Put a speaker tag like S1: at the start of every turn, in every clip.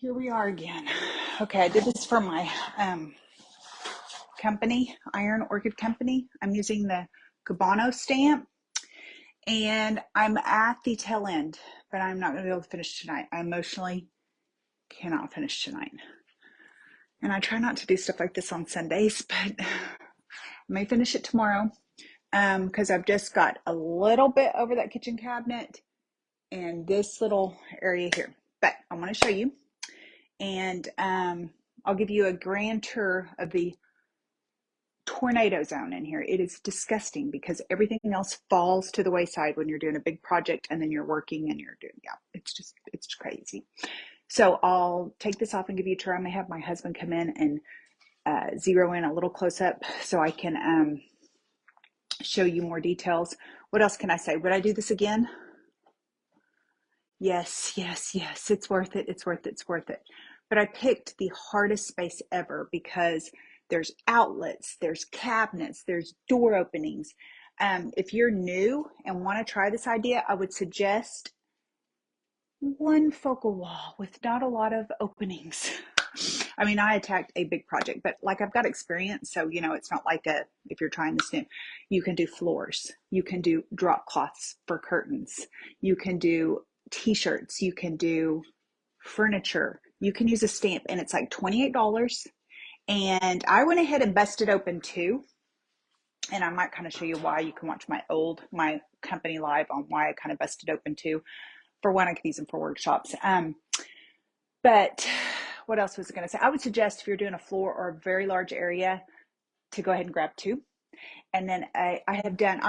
S1: Here we are again. Okay, I did this for my company, Iron Orchid Company. I'm using the Cubano stamp, and I'm at the tail end, but I'm not going to be able to finish tonight. I emotionally cannot finish tonight. And I try not to do stuff like this on Sundays, but I may finish it tomorrow because I've just got a little bit over that kitchen cabinet and this little area here. But I want to show you, and I'll give you a grand tour of the tornado zone in here. It is disgusting because everything else falls to the wayside when you're doing a big project and then you're working and you're doing, it's crazy. So I'll take this off and give you a tour. I may have my husband come in and zero in a little close up so I can show you more details. What else can I say? Would I do this again? Yes, yes, yes. It's worth it. It's worth it. It's worth it. But I picked the hardest space ever because there's outlets, there's cabinets, there's door openings. If you're new and want to try this idea, I would suggest one focal wall with not a lot of openings. I mean, I attacked a big project, but like I've got experience, so it's not like if you're trying this new, you can do floors, you can do drop cloths for curtains, you can do t-shirts, you can do furniture, you can use a stamp, and it's like $28. And I went ahead and busted open two, and I might kind of show you why. You can watch my company live on why I kind of busted open two. For one, I could use them for workshops. But what else was I going to say? I would suggest if you're doing a floor or a very large area to go ahead and grab two. And then I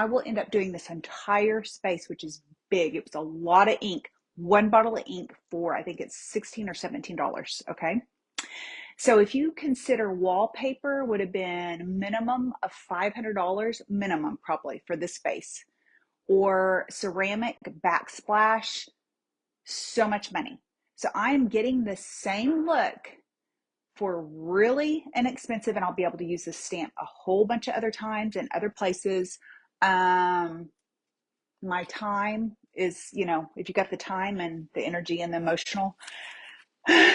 S1: will end up doing this entire space, which is big. It was a lot of ink. One bottle of ink for, I think it's $16 or $17. Okay. So if you consider wallpaper would have been minimum of $500 minimum probably for this space, or ceramic backsplash, so much money. So I'm getting the same look for really inexpensive, and I'll be able to use this stamp a whole bunch of other times and other places. My time is, if you got the time and the energy and the emotional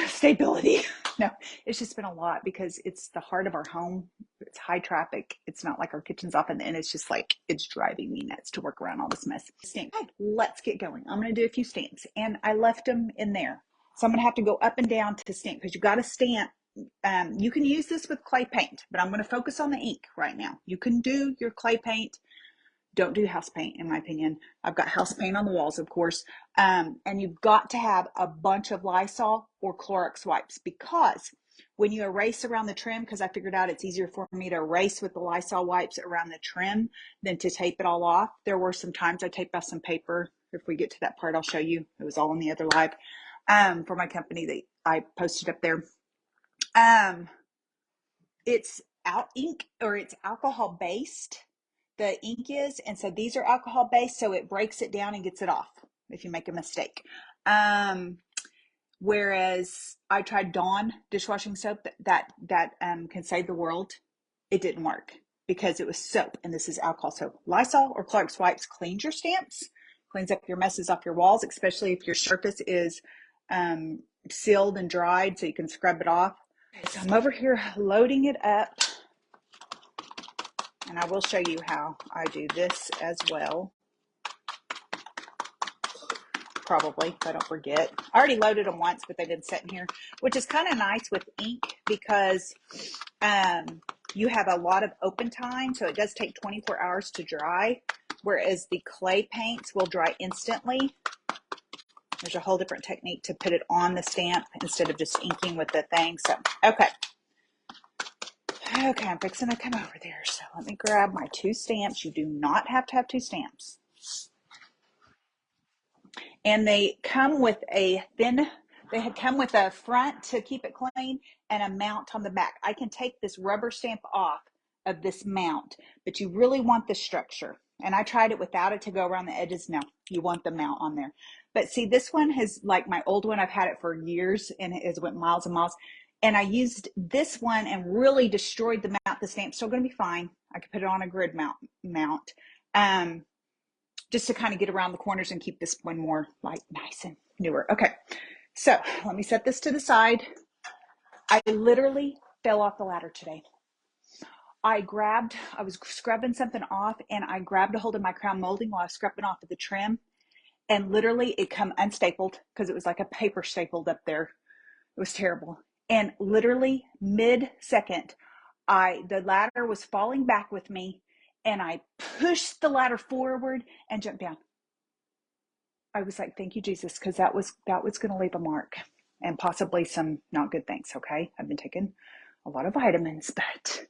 S1: stability. No, it's just been a lot because it's the heart of our home. It's high traffic. It's not like our kitchen's off in the end. It's just like, it's driving me nuts to work around all this mess. Stamp. Okay, let's get going. I'm going to do a few stamps, and I left them in there. So I'm going to have to go up and down to stamp because you got to stamp. You can use this with clay paint, but I'm going to focus on the ink right now. You can do your clay paint. Don't do house paint, in my opinion. I've got house paint on the walls, of course. And you've got to have a bunch of Lysol or Clorox wipes, because when you erase around the trim, because I figured out it's easier for me to erase with the Lysol wipes around the trim than to tape it all off. There were some times I taped off some paper. If we get to that part, I'll show you. It was all in the other live for my company that I posted up there. It's ink, or it's alcohol based. The ink is, and so these are alcohol based, so it breaks it down and gets it off if you make a mistake. Whereas I tried Dawn dishwashing soap that can save the world. It didn't work because it was soap, and this is alcohol. So Lysol or Clorox wipes cleans your stamps, cleans up your messes off your walls, especially if your surface is sealed and dried, so you can scrub it off. Okay, so I'm over here loading it up. And I will show you how I do this as well. Probably, if I don't forget. I already loaded them once, but they've been sitting here, which is kind of nice with ink because you have a lot of open time. So it does take 24 hours to dry, whereas the clay paints will dry instantly. There's a whole different technique to put it on the stamp instead of just inking with the thing. So, okay. Okay, I'm fixing to come over there. So let me grab my two stamps. You do not have to have two stamps. And they come with a front to keep it clean and a mount on the back. I can take this rubber stamp off of this mount, but you really want the structure. And I tried it without it to go around the edges. No, you want the mount on there. But see, this one has, like my old one, I've had it for years and it has went miles and miles. And I used this one and really destroyed the mount. The stamp's still going to be fine. I could put it on a grid mount. Just to kind of get around the corners and keep this one more like nice and newer. Okay, So let me set this to the side. I literally fell off the ladder today. I was scrubbing something off, and I grabbed a hold of my crown molding while I was scrubbing off of the trim, and literally it come unstapled because it was like a paper stapled up there. It was terrible. And literally mid-second, the ladder was falling back with me, and I pushed the ladder forward and jumped down. I was like, thank you, Jesus, because that was going to leave a mark and possibly some not good things. Okay. I've been taking a lot of vitamins, but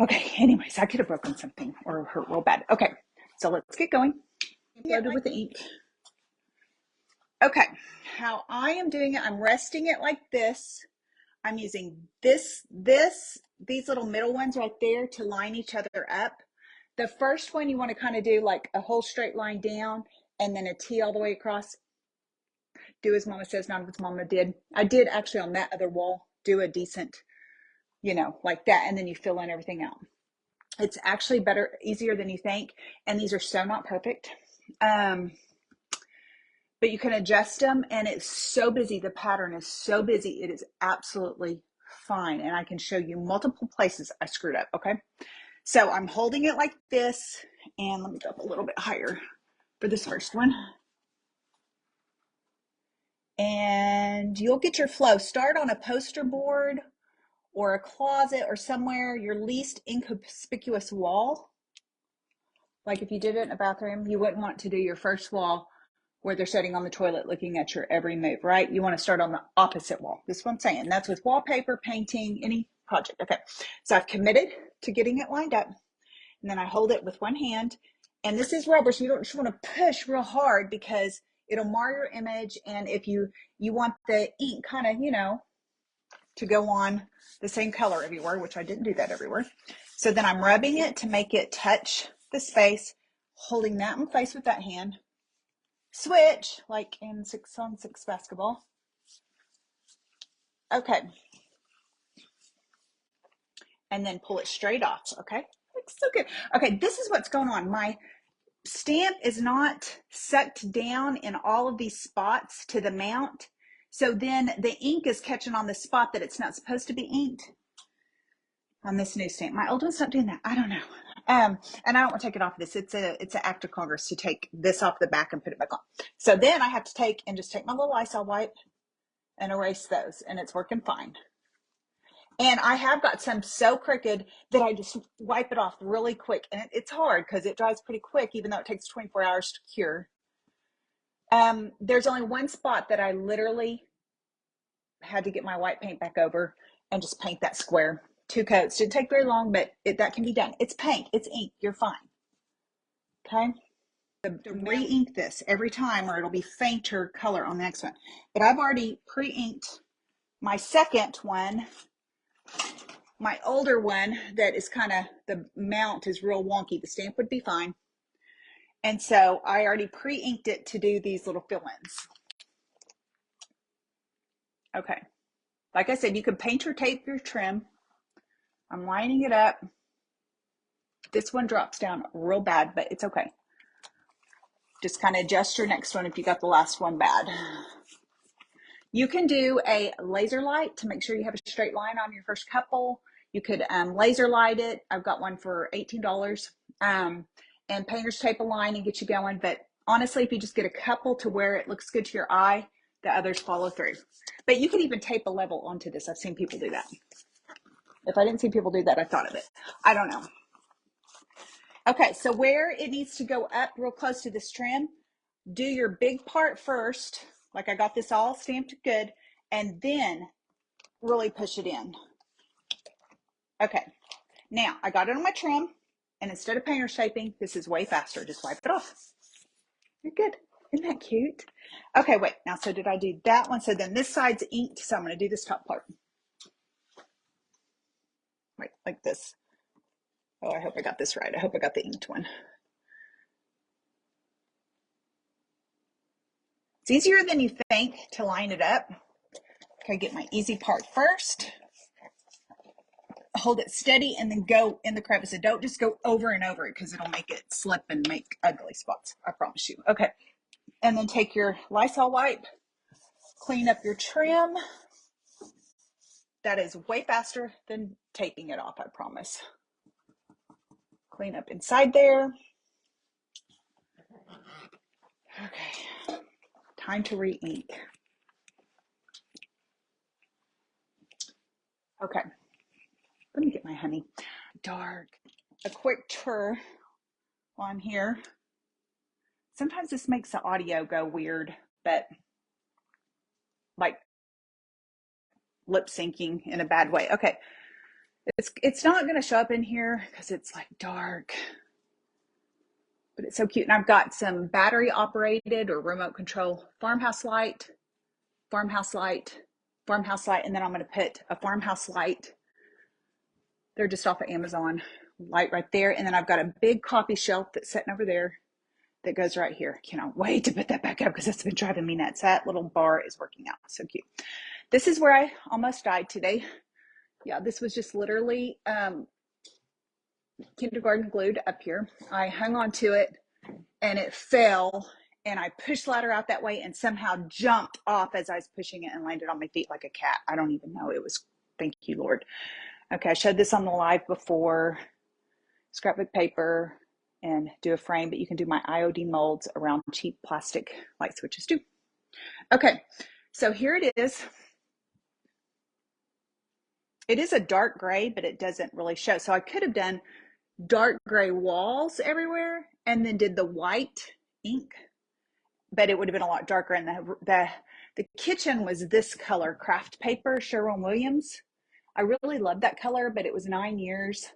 S1: okay. Anyways, I could have broken something or hurt real bad. Okay. So let's get going. Loaded with the ink. Okay. How I am doing it, I'm resting it like this. I'm using these little middle ones right there to line each other up. The first one you want to kind of do like a whole straight line down and then a T all the way across. Do as mama says, not as mama did. I did actually on that other wall do a decent, like that. And then you fill in everything out. It's actually easier than you think. And these are so not perfect. But you can adjust them, and it's so busy. The pattern is so busy. It is absolutely fine. And I can show you multiple places I screwed up. Okay. So I'm holding it like this, and let me go up a little bit higher for this first one. And you'll get your flow. Start on a poster board or a closet or somewhere, your least inconspicuous wall. Like if you did it in a bathroom, you wouldn't want to do your first wall where they're sitting on the toilet looking at your every move, right? You want to start on the opposite wall. This is what I'm saying. That's with wallpaper, painting, any project. Okay, so I've committed to getting it lined up. And then I hold it with one hand. And this is rubber, so you don't just want to push real hard because it'll mar your image. And if you want the ink kind of, to go on the same color everywhere, which I didn't do that everywhere. So then I'm rubbing it to make it touch the space, holding that in place with that hand. Switch, like in 6-on-6 basketball. Okay. And then pull it straight off, okay? Looks so good. Okay, this is what's going on. My stamp is not sucked down in all of these spots to the mount. So then the ink is catching on the spot that it's not supposed to be inked on this new stamp. My old one's not doing that. I don't know. And I don't want to take it off this. It's an act of Congress to take this off the back and put it back on. So then I have to take my little Lysol wipe and erase those, and it's working fine. And I have got some so crooked that I just wipe it off really quick. And it's hard because it dries pretty quick, even though it takes 24 hours to cure. There's only one spot that I literally had to get my white paint back over and just paint that square. 2 coats. Didn't take very long, but that can be done. It's paint. It's ink. You're fine. Okay. To re-ink this every time or it'll be fainter color on the next one. But I've already pre-inked my second one, my older one that is kind of, the mount is real wonky. The stamp would be fine. And so I already pre-inked it to do these little fill-ins. Okay. Like I said, you can paint or tape your trim. I'm lining it up. This one drops down real bad, but it's okay. Just kind of adjust your next one if you got the last one bad. You can do a laser light to make sure you have a straight line on your first couple. You could laser light it. I've got one for $18. And painter's tape a line and get you going. But honestly, if you just get a couple to where it looks good to your eye, the others follow through. But you can even tape a level onto this. I've seen people do that. If I didn't see people do that, I thought of it. I don't know. Okay, so where it needs to go up real close to this trim, do your big part first, like I got this all stamped good, and then really push it in. Okay, now I got it on my trim, and instead of painter's taping, this is way faster. Just wipe it off. You're good. Isn't that cute? Okay, wait, now so did I do that one? So then this side's inked, so I'm going to do this top part. Wait, like this. Oh, I hope I got this right. I hope I got the inked one. It's easier than you think to line it up. Okay, get my easy part first. Hold it steady and then go in the crevice. And don't just go over and over it because it'll make it slip and make ugly spots. I promise you. Okay, and then take your Lysol wipe Clean up your trim. That is way faster than taping it off, I promise. Clean up inside there. Okay, time to re-ink. Okay, let me get my honey. Dark. A quick tour while I'm here. Sometimes this makes the audio go weird, but like lip syncing in a bad way. Okay, it's not going to show up in here because it's like dark, but it's so cute. And I've got some battery operated or remote control farmhouse light, farmhouse light, farmhouse light, and then I'm going to put a farmhouse light. They're just off of Amazon, light right there. And then I've got a big coffee shelf that's sitting over there that goes right here. Cannot wait to put that back up because that's been driving me nuts. That little bar is working out. So cute. This is where I almost died today. Yeah, this was just literally kindergarten glued up here. I hung on to it and it fell, and I pushed the ladder out that way and somehow jumped off as I was pushing it and landed on my feet like a cat. I don't even know. It was, thank you, Lord. Okay, I showed this on the live before. Scrapbook paper and do a frame, but you can do my IOD molds around cheap plastic light switches too. Okay, so here it is. It is a dark gray, but it doesn't really show. So I could have done dark gray walls everywhere and then did the white ink, but it would have been a lot darker. And the kitchen was this color, craft paper, Sherwin-Williams. I really loved that color, but it was 9 years.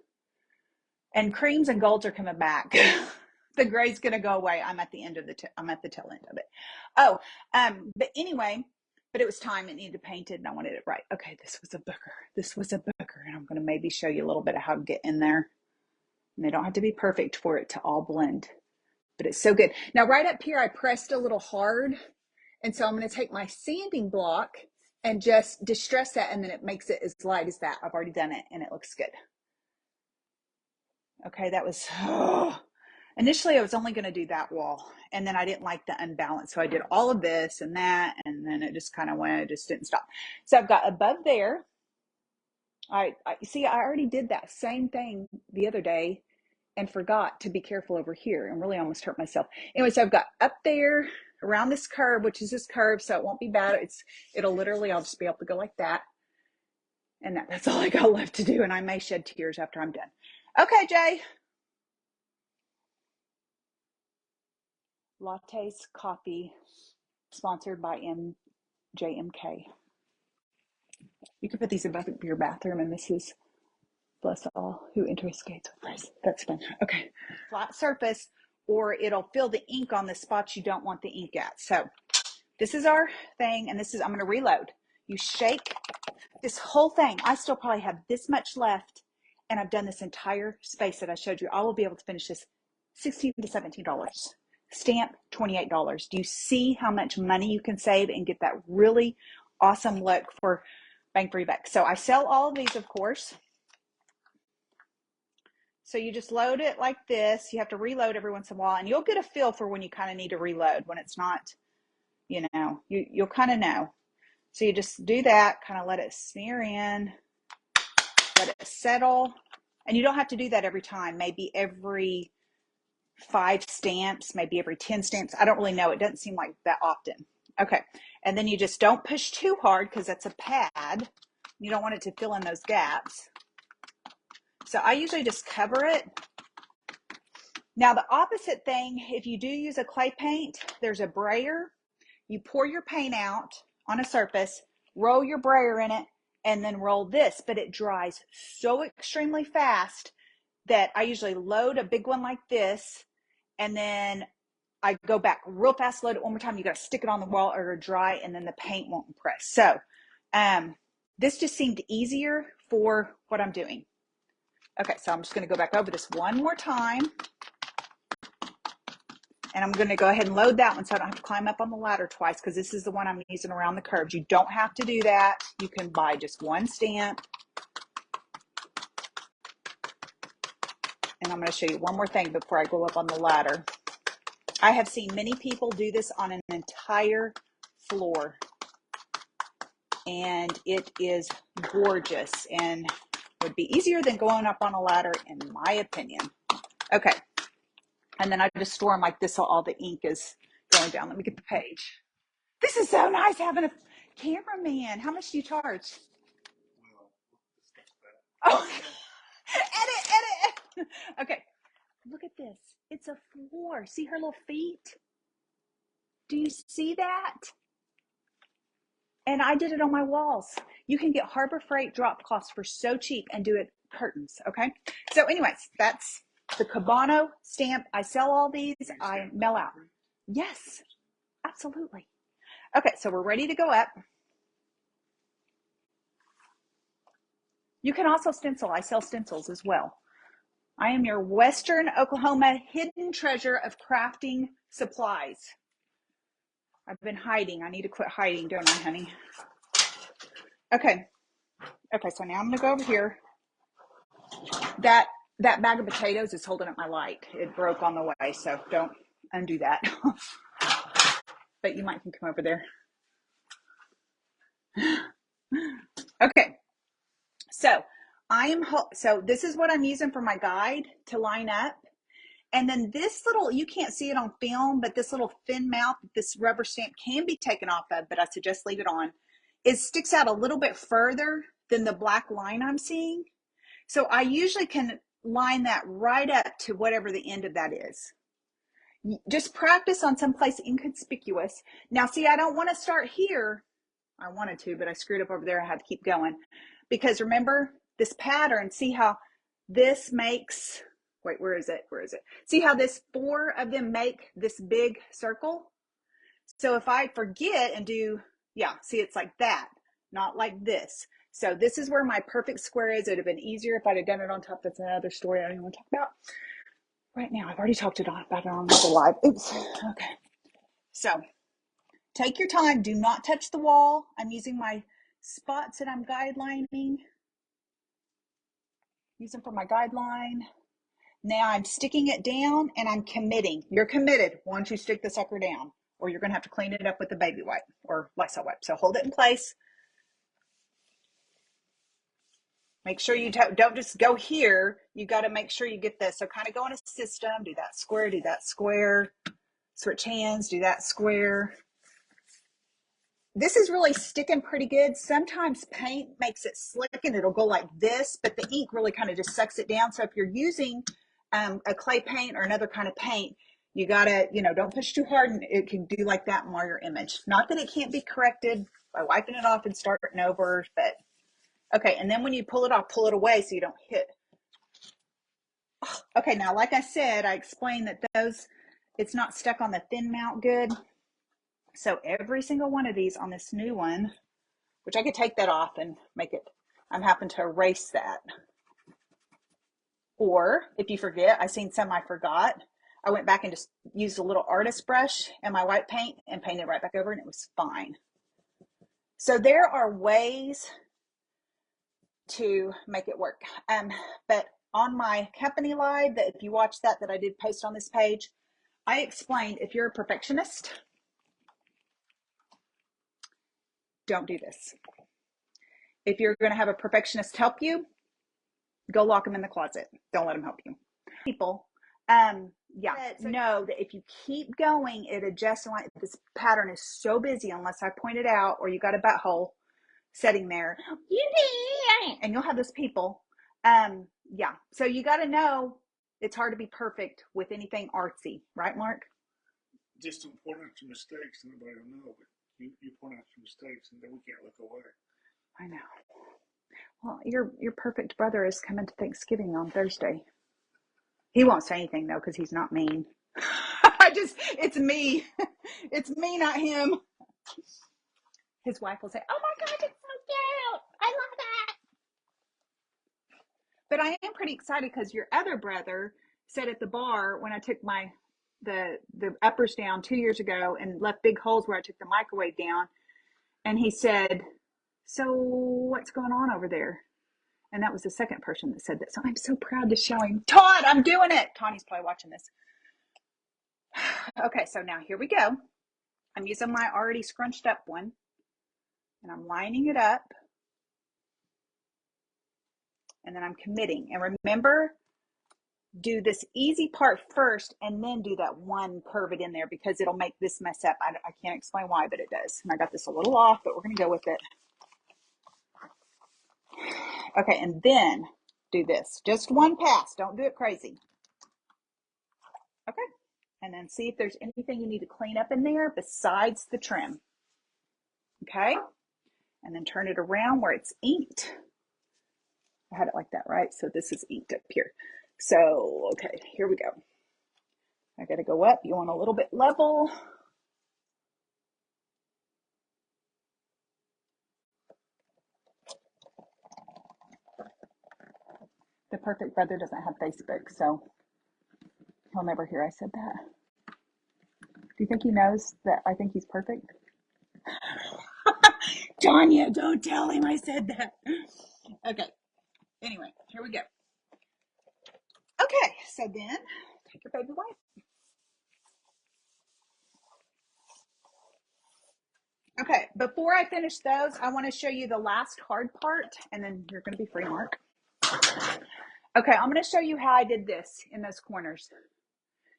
S1: And creams and golds are coming back. The gray's going to go away. I'm at the end of I'm at the tail end of it. Oh, but anyway, but it was time. It needed painted and I wanted it right. Okay, this was a booger. This was a booger. And I'm going to maybe show you a little bit of how to get in there. And they don't have to be perfect for it to all blend, but it's so good. Now, right up here, I pressed a little hard. And so I'm going to take my sanding block and just distress that. And then it makes it as light as that. I've already done it and it looks good. Okay, that was, initially I was only going to do that wall, and then I didn't like the unbalance. So I did all of this and that, and then it just kind of went, it just didn't stop. So I've got above there. I see, I already did that same thing the other day and forgot to be careful over here and really almost hurt myself. Anyway, so I've got up there around this curve, which is this curve, so it won't be bad. It'll literally, I'll just be able to go like that. And that's all I got left to do. And I may shed tears after I'm done. Okay, Jay. Lattes Coffee, sponsored by JMK. You can put these in your bathroom, and this is bless all who enter skates with price. That's fun. Okay. Flat surface, or it'll fill the ink on the spots you don't want the ink at. So this is our thing, and this is, I'm going to reload. You shake this whole thing. I still probably have this much left, and I've done this entire space that I showed you. I will be able to finish this $16 to $17. Stamp $28. Do you see how much money you can save and get that really awesome look for bang for your buck? So I sell all of these, of course. So you just load it like this. You have to reload every once in a while, and you'll get a feel for when you kind of need to reload, when it's not, you know, you'll kind of know. So you just do that, kind of let it smear in, let it settle. And you don't have to do that every time, maybe every 5 stamps, maybe every 10 stamps. I don't really know. It doesn't seem like that often. Okay. And then you just don't push too hard because that's a pad. You don't want it to fill in those gaps. So I usually just cover it. Now the opposite thing, if you do use a clay paint, there's a brayer. You pour your paint out on a surface, roll your brayer in it, and then roll this, but it dries so extremely fast that I usually load a big one like this, and then I go back real fast, load it one more time. You got to stick it on the wall or it'll dry, and then the paint won't impress. So this just seemed easier for what I'm doing. Okay, so I'm just going to go back over this one more time. And I'm going to go ahead and load that one so I don't have to climb up on the ladder twice, because this is the one I'm using around the curves. You don't have to do that. You can buy just one stamp. And I'm going to show you one more thing before I go up on the ladder. I have seen many people do this on an entire floor. and it is gorgeous and would be easier than going up on a ladder, in my opinion. Okay, and then I just store them like this so all the ink is going down. Let me get the page. This is so nice having a cameraman. How much do you charge? Oh, edit. Okay, look at this. It's a floor. See her little feet? Do you see that? And I did it on my walls. You can get Harbor Freight drop cloths for so cheap and do it curtains, okay? So anyways, that's the Cubano stamp. I sell all these. I mail out. Yes, absolutely. Okay, so we're ready to go up. You can also stencil. I sell stencils as well. I am your Western Oklahoma hidden treasure of crafting supplies. I've been hiding. I need to quit hiding, don't I, honey? Okay. Okay, so now I'm going to go over here. That bag of potatoes is holding up my light. It broke on the way, so don't undo that. But you might can come over there. Okay. So so this is what I'm using for my guide to line up. And then this little, you can't see it on film, but this little thin mouth, this rubber stamp can be taken off of, but I suggest leave it on. It sticks out a little bit further than the black line I'm seeing. So I usually can line that right up to whatever the end of that is. Just practice on someplace inconspicuous. Now, see, I don't want to start here. I wanted to, but I screwed up over there. I had to keep going. Because remember, this pattern, see how this makes, wait, where is it? Where is it? See how this 4 of them make this big circle? So if I forget and do, yeah, see, it's like that, not like this. So this is where my perfect square is. It would have been easier if I'd have done it on top. That's another story I don't even want to talk about right now. I've already talked about it on the live. Oops. Okay. So take your time. Do not touch the wall. I'm using my spots that I'm guidelining. Use them for my guideline. Now I'm sticking it down and I'm committing. You're committed once you stick the sucker down, or you're going to have to clean it up with a baby wipe or Lysol wipe. So hold it in place. Make sure you don't just go here. You got to make sure you get this. So kind of go in a system, do that square, switch hands, do that square. This is really sticking pretty good. Sometimes paint makes it slick and it'll go like this, but the ink really kind of just sucks it down. So if you're using a clay paint or another kind of paint, you got to, don't push too hard and it can do like that and mar your image. Not that it can't be corrected by wiping it off and starting over, but okay. And then when you pull it off, pull it away so you don't hit. Okay, now, like I said, I explained that it's not stuck on the thin mount good. So every single one of these on this new one, which I could take that off and make it, I'm having to erase that. Or if you forget, I seen some I forgot, I went back and just used a little artist brush and my white paint and painted right back over and it was fine. So there are ways to make it work. But on my company live, that if you watch that I did post on this page, I explained if you're a perfectionist, don't do this. If you're going to have a perfectionist help you, go lock them in the closet. Don't let them help you. People, know that if you keep going, it adjusts. Like this pattern is so busy unless I point it out, or you got a butthole sitting there, and you'll have those people. So you got to know it's hard to be perfect with anything artsy, right, Mark?
S2: Just don't point out your mistakes, and nobody will know. But you point out your mistakes, and then we can't look away.
S1: I know. Well, your perfect brother is coming to Thanksgiving on Thursday. He won't say anything though, because he's not mean. It's me. It's me, not him. His wife will say, "Oh my God, it's so cute. I love that." But I am pretty excited because your other brother said at the bar when I took the uppers down 2 years ago and left big holes where I took the microwave down, and he said, "So what's going on over there?" And that was the second person that said that. So I'm so proud to show him. Todd, I'm doing it. Tawny's probably watching this. Okay, so now here we go. I'm using my already scrunched up one. And I'm lining it up. And then I'm committing. And remember, do this easy part first and then do that one curve it in there because it'll make this mess up. I can't explain why, but it does. And I got this a little off, but we're going to go with it. Okay, and then do this. Just one pass. Don't do it crazy. Okay, and then see if there's anything you need to clean up in there besides the trim. Okay, and then turn it around where it's inked. I had it like that, right? So this is inked up here. So, okay, here we go. I got to go up. You want a little bit level. The perfect brother doesn't have Facebook, so he'll never hear I said that. Do you think he knows that I think he's perfect? Tanya, don't tell him I said that. Okay. Anyway, here we go. Okay, so then take your baby wipe. Okay, before I finish those, I want to show you the last hard part, and then you're going to be free, Mark. Okay, I'm going to show you how I did this in those corners.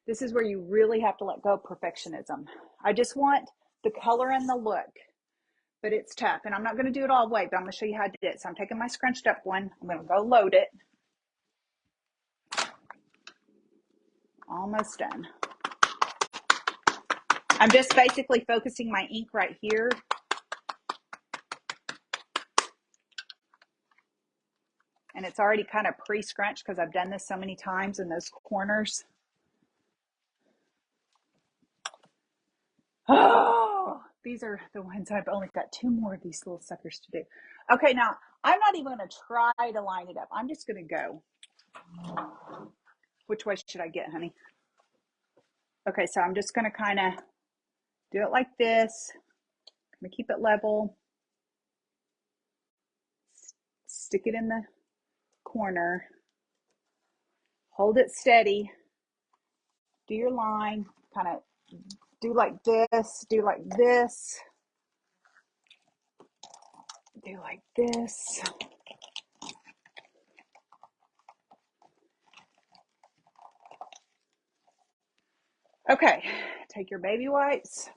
S1: This is where you really have to let go of perfectionism. I just want the color and the look, but it's tough. And I'm not going to do it all the way, but I'm going to show you how I did it. So I'm taking my scrunched up one. I'm going to go load it. Almost done. I'm just basically focusing my ink right here. And it's already kind of pre-scrunched because I've done this so many times in those corners. Oh, these are the ones I've only got 2 more of these little suckers to do. Okay, now I'm not even going to try to line it up. I'm just going to go. Which way should I get, honey? Okay, so I'm just going to kind of do it like this. I'm going to keep it level. Stick it in the corner. Hold it steady. Do your line. Kind of do like this. Do like this. Do like this. Okay, take your baby wipes.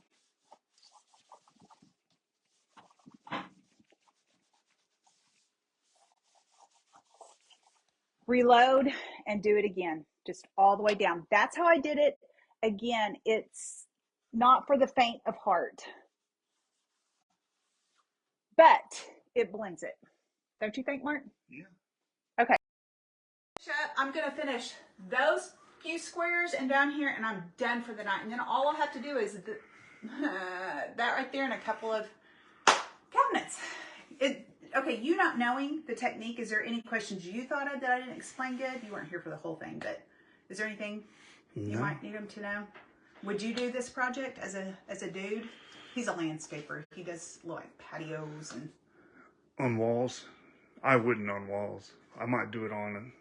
S1: Reload and do it again, just all the way down. That's how I did it. Again, it's not for the faint of heart, but it blends it. Don't you think, Mark?
S2: Yeah.
S1: Okay. I'm going to finish those few squares and down here, and I'm done for the night. And then all I'll have to do is that right there and a couple of cabinets. Okay, you not knowing the technique, is there any questions you thought of that I didn't explain good? You weren't here for the whole thing, but is there anything you might need them to know? Would you do this project as a dude? He's a landscaper. He does like patios and
S2: On walls? I wouldn't on walls. I might do it on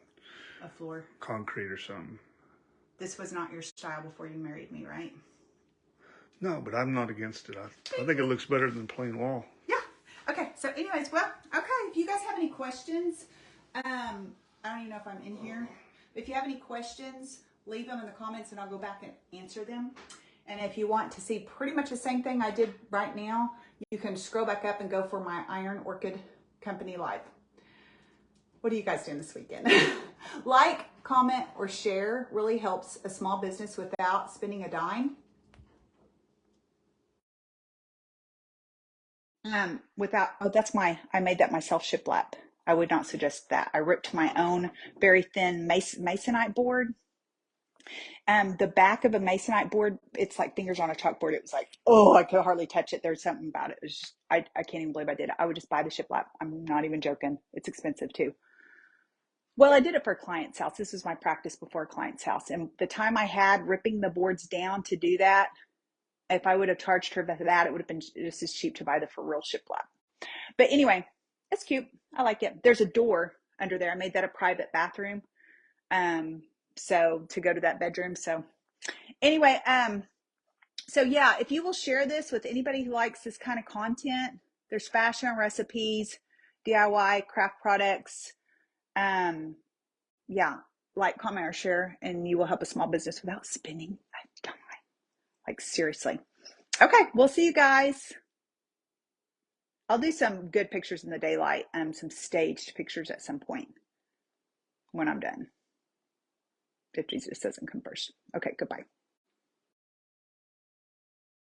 S1: a floor.
S2: Concrete or something.
S1: This was not your style before you married me, right?
S2: No, but I'm not against it. I think it looks better than plain wall.
S1: Yeah. Okay. So anyways, well, okay. If you guys have any questions, I don't even know if I'm in here. If you have any questions, leave them in the comments and I'll go back and answer them. And if you want to see pretty much the same thing I did right now, you can scroll back up and go for my Iron Orchid Company Live. What are you guys doing this weekend? Like, comment, or share really helps a small business without spending a dime. I made that myself shiplap. I would not suggest that. I ripped my own very thin masonite board. The back of a masonite board, it's like fingers on a chalkboard. It was like, oh, I could hardly touch it. There's something about it. It was just, I can't even believe I did it. I would just buy the shiplap. I'm not even joking. It's expensive too. Well, I did it for a client's house. This was my practice before a client's house. And the time I had ripping the boards down to do that, if I would have charged her for that, it would have been just as cheap to buy the for real shiplap. But anyway, it's cute. I like it. There's a door under there. I made that a private bathroom. So to go to that bedroom. So anyway, so yeah, if you will share this with anybody who likes this kind of content, There's fashion recipes, DIY craft products. Yeah, like, comment, or share, and you will help a small business without spending a dime. Like, seriously. Okay, we'll see you guys. I'll do some good pictures in the daylight, some staged pictures at some point when I'm done. 50 just doesn't come first. Okay, goodbye.